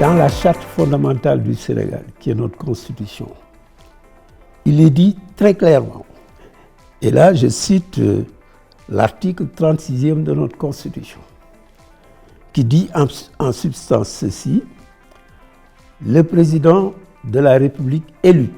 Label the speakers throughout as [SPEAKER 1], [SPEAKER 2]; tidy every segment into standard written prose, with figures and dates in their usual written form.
[SPEAKER 1] Dans la charte fondamentale du Sénégal, qui est notre constitution, il est dit très clairement, et là je cite l'article 36e de notre constitution, qui dit en substance ceci: le président de la République élu,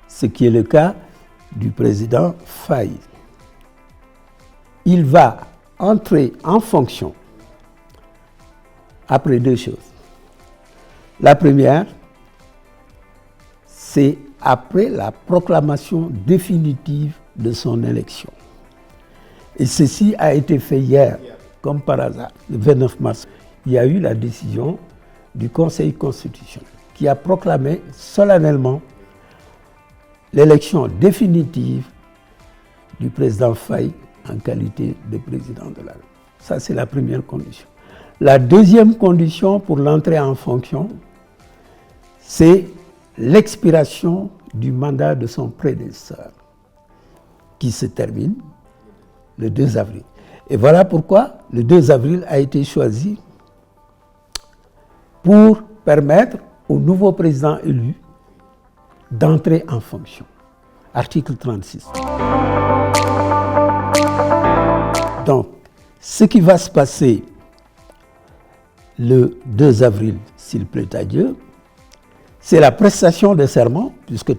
[SPEAKER 1] ce qui est le cas du président Faye, il va entrer en fonction après deux choses. La première, c'est après la proclamation définitive de son élection. Et ceci a été fait hier, comme par hasard, le 29 mars. Il y a eu la décision du Conseil constitutionnel qui a proclamé solennellement l'élection définitive du président Faye en qualité de président de la République. Ça, c'est la première condition. La deuxième condition pour l'entrée en fonction, c'est l'expiration du mandat de son prédécesseur, qui se termine le 2 avril. Et voilà pourquoi le 2 avril a été choisi pour permettre au nouveau président élu d'entrer en fonction. Article 36. Donc, ce qui va se passer le 2 avril, s'il plaît à Dieu, c'est la prestation de serment, puisque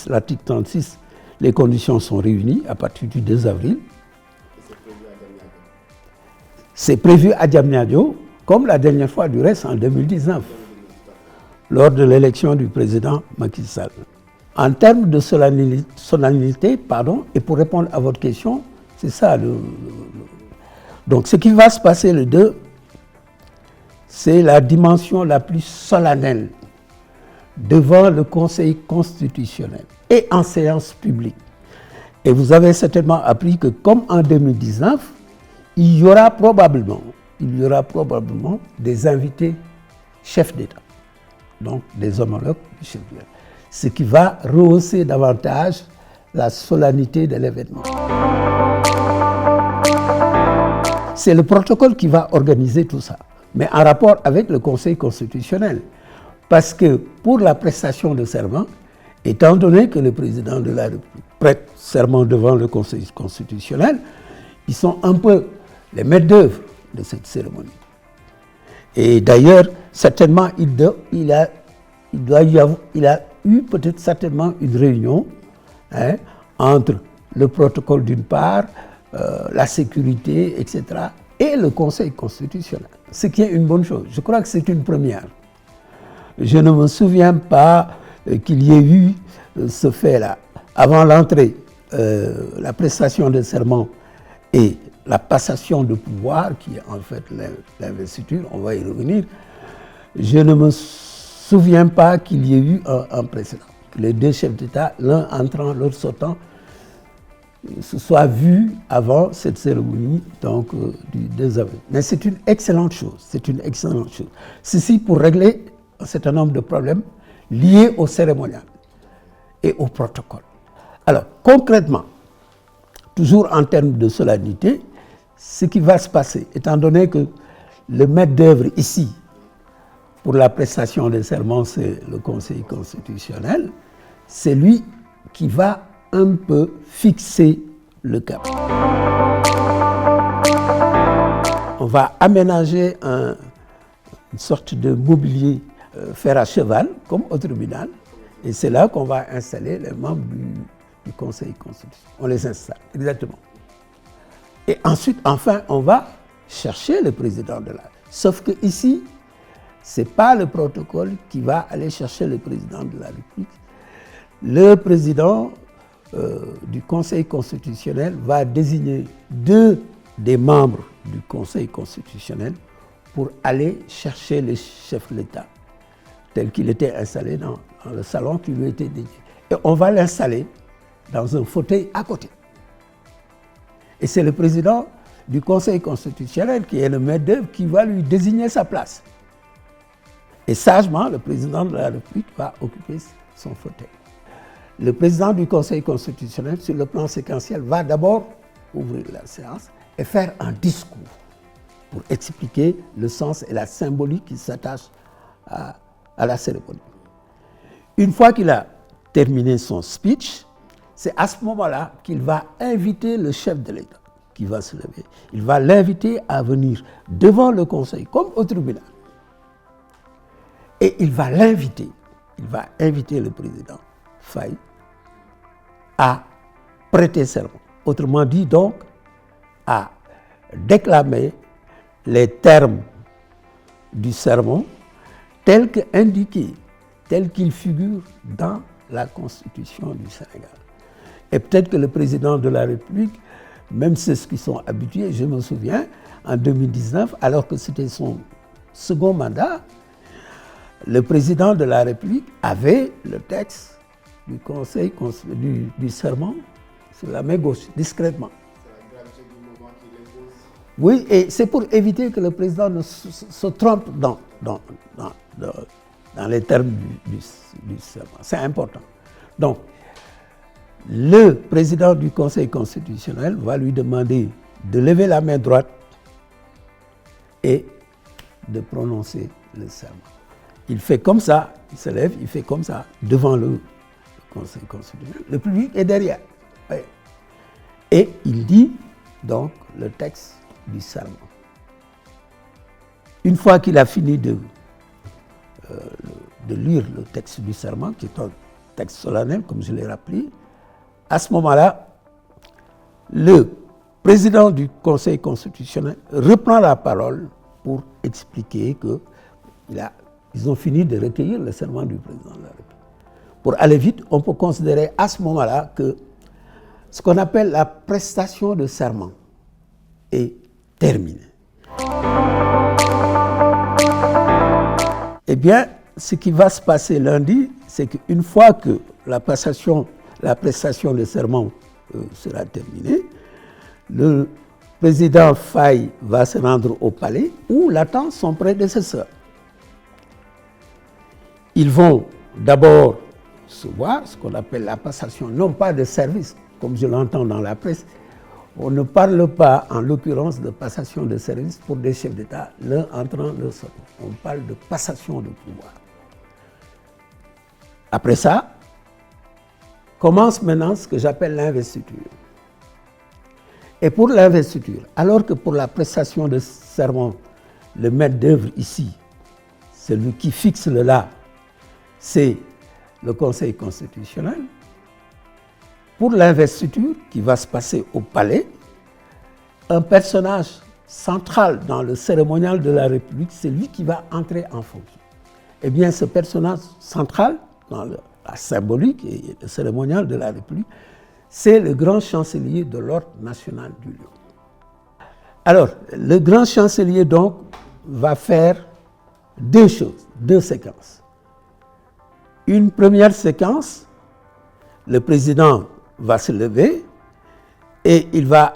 [SPEAKER 1] l'article 36, les conditions sont réunies à partir du 2 avril. C'est prévu à Diamniadio, comme la dernière fois du reste en 2019, lors de l'élection du président Macky Sall. En termes de solennité, et pour répondre à votre question, c'est ça. Donc ce qui va se passer le 2, c'est la dimension la plus solennelle devant le Conseil constitutionnel et en séance publique. Et vous avez certainement appris que, comme en 2019, il y aura probablement des invités chefs d'État, donc des homologues du chef d'État, ce qui va rehausser davantage la solennité de l'événement. C'est le protocole qui va organiser tout ça, mais en rapport avec le Conseil constitutionnel. Parce que pour la prestation de serment, étant donné que le président de la République prête serment devant le Conseil constitutionnel, ils sont un peu les maîtres d'œuvre de cette cérémonie. Et d'ailleurs, certainement, il a eu peut-être certainement une réunion entre le protocole d'une part, la sécurité, etc., et le Conseil constitutionnel. Ce qui est une bonne chose. Je crois que c'est une première. Je ne me souviens pas qu'il y ait eu ce fait-là. Avant l'entrée, la prestation de serment et la passation de pouvoir, qui est en fait l'investiture, on va y revenir, je ne me souviens pas qu'il y ait eu un précédent. Les deux chefs d'État, l'un entrant, l'autre sortant, se soient vus avant cette cérémonie donc, du 2 avril. Mais c'est une excellente chose, c'est une excellente chose. Ceci pour régler un certain nombre de problèmes liés au cérémonial et au protocole. Alors, concrètement, toujours en termes de solennité, ce qui va se passer, étant donné que le maître d'œuvre ici, pour la prestation des serments, c'est le Conseil constitutionnel, c'est lui qui va un peu fixer le cap. On va aménager une sorte de mobilier fer à cheval, comme au tribunal, et c'est là qu'on va installer les membres du Conseil constitutionnel. On les installe, exactement. Et ensuite, enfin, on va chercher le président de la... Sauf que ici, ce n'est pas le protocole qui va aller chercher le président de la République. Le président du Conseil constitutionnel va désigner 2 des membres du Conseil constitutionnel pour aller chercher le chef de l'État, tel qu'il était installé dans le salon qui lui était dédié. Et on va l'installer dans un fauteuil à côté. Et c'est le président du Conseil constitutionnel, qui est le maître d'œuvre, qui va lui désigner sa place. Et sagement, le président de la République va occuper son fauteuil. Le président du Conseil constitutionnel, sur le plan séquentiel, va d'abord ouvrir la séance et faire un discours pour expliquer le sens et la symbolique qui s'attachent à la cérémonie. Une fois qu'il a terminé son speech, c'est à ce moment-là qu'il va inviter le chef de l'État qui va se lever. Il va l'inviter à venir devant le Conseil, comme au tribunal. Et il va inviter le président Faye à prêter serment. Autrement dit, donc, à déclamer les termes du serment tels qu'indiqués, tels qu'ils figurent dans la Constitution du Sénégal. Et peut-être que le président de la République, même ceux qui sont habitués, je me souviens, en 2019, alors que c'était son second mandat, le président de la République avait le texte du Conseil du serment sur la main gauche, discrètement.
[SPEAKER 2] C'est la gravité du moment qui l'impose.
[SPEAKER 1] Oui, et c'est pour éviter que le président ne se trompe dans les termes du serment. C'est important. Donc, le président du Conseil constitutionnel va lui demander de lever la main droite et de prononcer le serment. Il fait comme ça, il se lève, il fait comme ça, devant le Conseil constitutionnel. Le public est derrière. Et il dit donc le texte du serment. Une fois qu'il a fini de lire le texte du serment, qui est un texte solennel, comme je l'ai rappelé, à ce moment-là, le président du Conseil constitutionnel reprend la parole pour expliquer qu'ils ont fini de recueillir le serment du président de la République. Pour aller vite, on peut considérer à ce moment-là que ce qu'on appelle la prestation de serment est terminée. Eh bien, ce qui va se passer lundi, c'est qu'une fois que la prestation de serment sera terminée, le président Faye va se rendre au palais où l'attend son prédécesseur. Ils vont d'abord se voir, ce qu'on appelle la passation, non pas de service, comme je l'entends dans la presse. On ne parle pas, en l'occurrence, de passation de service pour des chefs d'État, l'un entrant, l'autre sortant. On parle de passation de pouvoir. Après ça, commence maintenant ce que j'appelle l'investiture. Et pour l'investiture, alors que pour la prestation de serment, le maître d'œuvre ici, celui qui fixe le là, c'est le Conseil constitutionnel, pour l'investiture qui va se passer au palais, un personnage central dans le cérémonial de la République, c'est lui qui va entrer en fonction. Eh bien, ce personnage central dans la symbolique et le cérémonial de la République, c'est le grand chancelier de l'Ordre national du Lion. Alors, le grand chancelier, donc, va faire deux choses, deux séquences. Une première séquence, le président va se lever et il va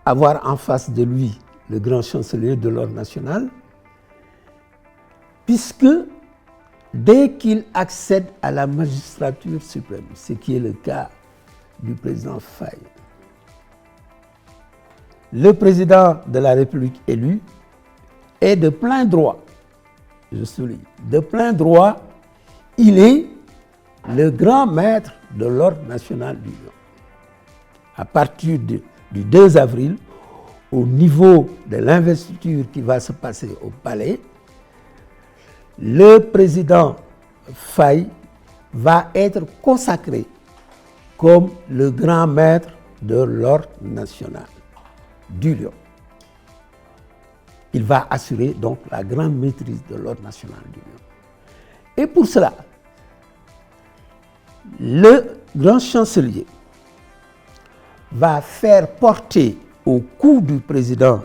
[SPEAKER 1] avoir en face de lui le grand chancelier de l'Ordre national, puisque dès qu'il accède à la magistrature suprême, ce qui est le cas du président Faye, le président de la République élu est de plein droit, je souligne, de plein droit, il est le grand maître de l'Ordre national du Lion. À partir du 2 avril, au niveau de l'investiture qui va se passer au palais, le président Faye va être consacré comme le grand maître de l'Ordre national du Lion. Il va assurer donc la grande maîtrise de l'Ordre national du Lion. Et pour cela, le grand chancelier va faire porter au cou du président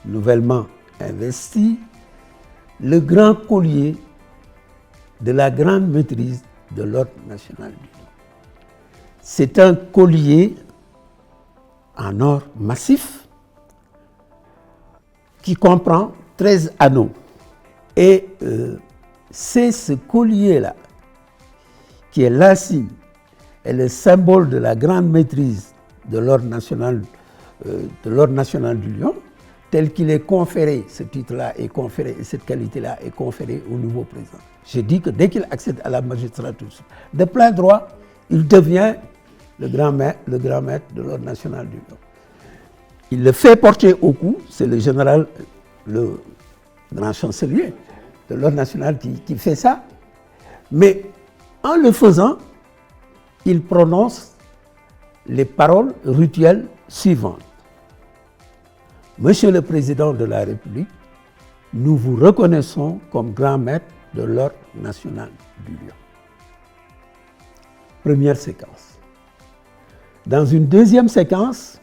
[SPEAKER 1] nouvellement investi le grand collier de la grande maîtrise de l'Ordre national du Lion. C'est un collier en or massif qui comprend 13 anneaux. Et c'est ce collier-là qui est l'insigne et le symbole de la grande maîtrise de l'Ordre national du Lion, tel qu'il est conféré, ce titre-là est conféré et cette qualité-là est conférée au nouveau président. J'ai dit que dès qu'il accède à la magistrature, de plein droit, il devient le grand maître de l'ordre national du Lion. Il le fait porter au cou, c'est le général, le grand chancelier de l'ordre national qui fait ça. Mais en le faisant, il prononce les paroles rituelles suivantes. Monsieur le Président de la République, nous vous reconnaissons comme grand maître de l'ordre national du Lion. Première séquence. Dans une deuxième séquence,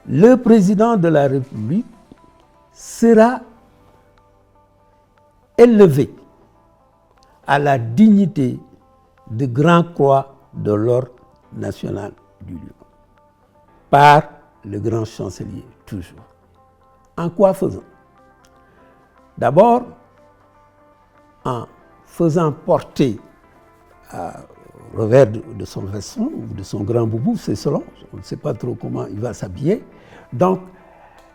[SPEAKER 1] le Président de la République sera élevé à la dignité de Grand Croix de l'ordre national du Lion par le grand chancelier, toujours. En quoi faisant? D'abord, en faisant porter au revers de son veston ou de son grand boubou, c'est selon, on ne sait pas trop comment il va s'habiller, donc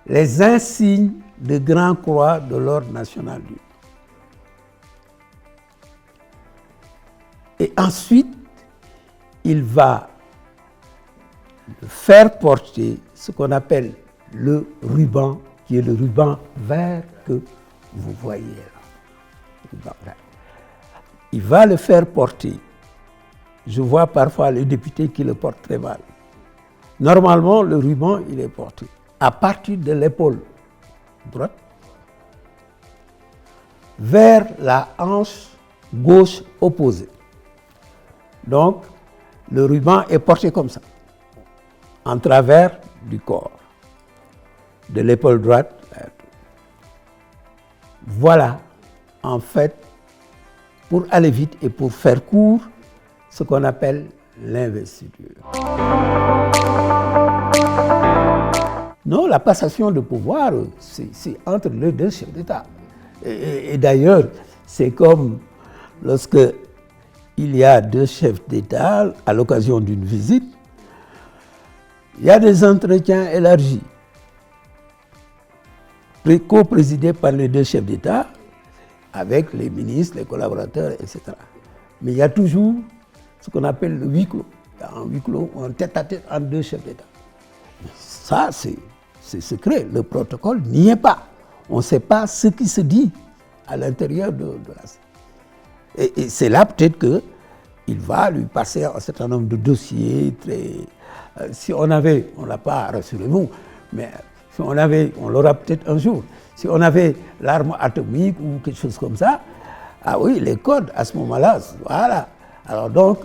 [SPEAKER 1] les insignes de Grand Croix de l'ordre national du Lion. Et ensuite, il va faire porter ce qu'on appelle le ruban, qui est le ruban vert que vous voyez là. Il va le faire porter. Je vois parfois les députés qui le portent très mal. Normalement, le ruban, il est porté à partir de l'épaule droite vers la hanche gauche opposée. Donc, le ruban est porté comme ça, en travers du corps, de l'épaule droite. Voilà, en fait, pour aller vite et pour faire court, ce qu'on appelle l'investiture. Non, la passation de pouvoir, c'est entre les deux chefs d'État. Et d'ailleurs, c'est comme lorsque il y a deux chefs d'État à l'occasion d'une visite, il y a des entretiens élargis, co-présidés par les deux chefs d'État, avec les ministres, les collaborateurs, etc. Mais il y a toujours ce qu'on appelle le huis clos. Un huis clos ou un tête-à-tête entre deux chefs d'État. Ça, c'est secret. Le protocole n'y est pas. On ne sait pas ce qui se dit à l'intérieur de la... Et c'est là peut-être qu'il va lui passer un certain nombre de dossiers. Si on avait, on ne l'a pas, rassurez-vous, mais si on avait, on l'aura peut-être un jour. Si on avait l'arme atomique ou quelque chose comme ça, ah oui, les codes à ce moment-là, voilà. Alors donc,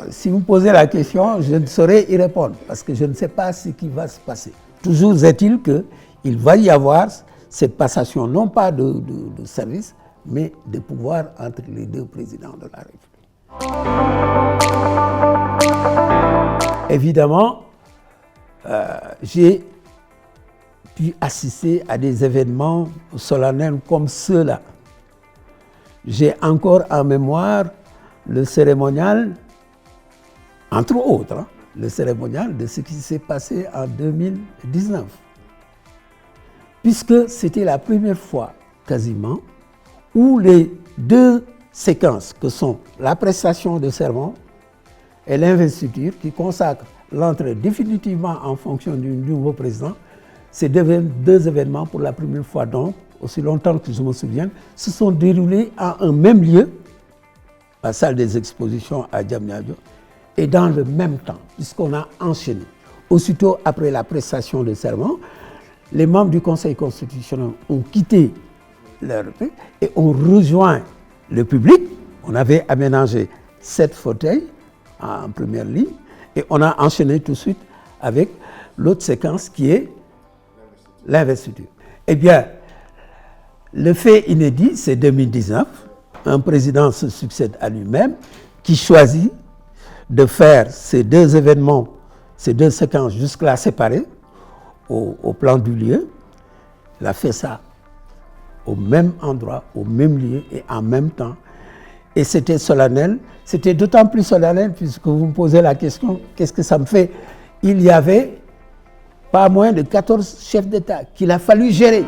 [SPEAKER 1] si vous me posez la question, je ne saurais y répondre parce que je ne sais pas ce qui va se passer. Toujours est-il qu'il va y avoir cette passation, non pas de service, mais de pouvoir entre les deux présidents de la République. Évidemment, j'ai pu assister à des événements solennels comme ceux-là. J'ai encore en mémoire le cérémonial, entre autres, le cérémonial de ce qui s'est passé en 2019. Puisque c'était la première fois, quasiment, où les deux séquences que sont la prestation de serment et l'investiture qui consacrent l'entrée définitivement en fonction du nouveau président, ces deux événements, pour la première fois donc, aussi longtemps que je me souvienne, se sont déroulés à un même lieu, la salle des expositions à Diamniadio, et dans le même temps, puisqu'on a enchaîné. Aussitôt après la prestation de serment, les membres du Conseil constitutionnel ont quitté leur pays et ont rejoint le public. On avait aménagé 7 fauteuils en première ligne et on a enchaîné tout de suite avec l'autre séquence qui est l'investiture. Eh bien, le fait inédit, c'est 2019. Un président se succède à lui-même qui choisit de faire ces deux événements, ces deux séquences jusque-là séparées au plan du lieu. Il a fait ça au même endroit, au même lieu et en même temps. Et c'était solennel. C'était d'autant plus solennel puisque vous me posez la question, qu'est-ce que ça me fait? Il y avait pas moins de 14 chefs d'État qu'il a fallu gérer.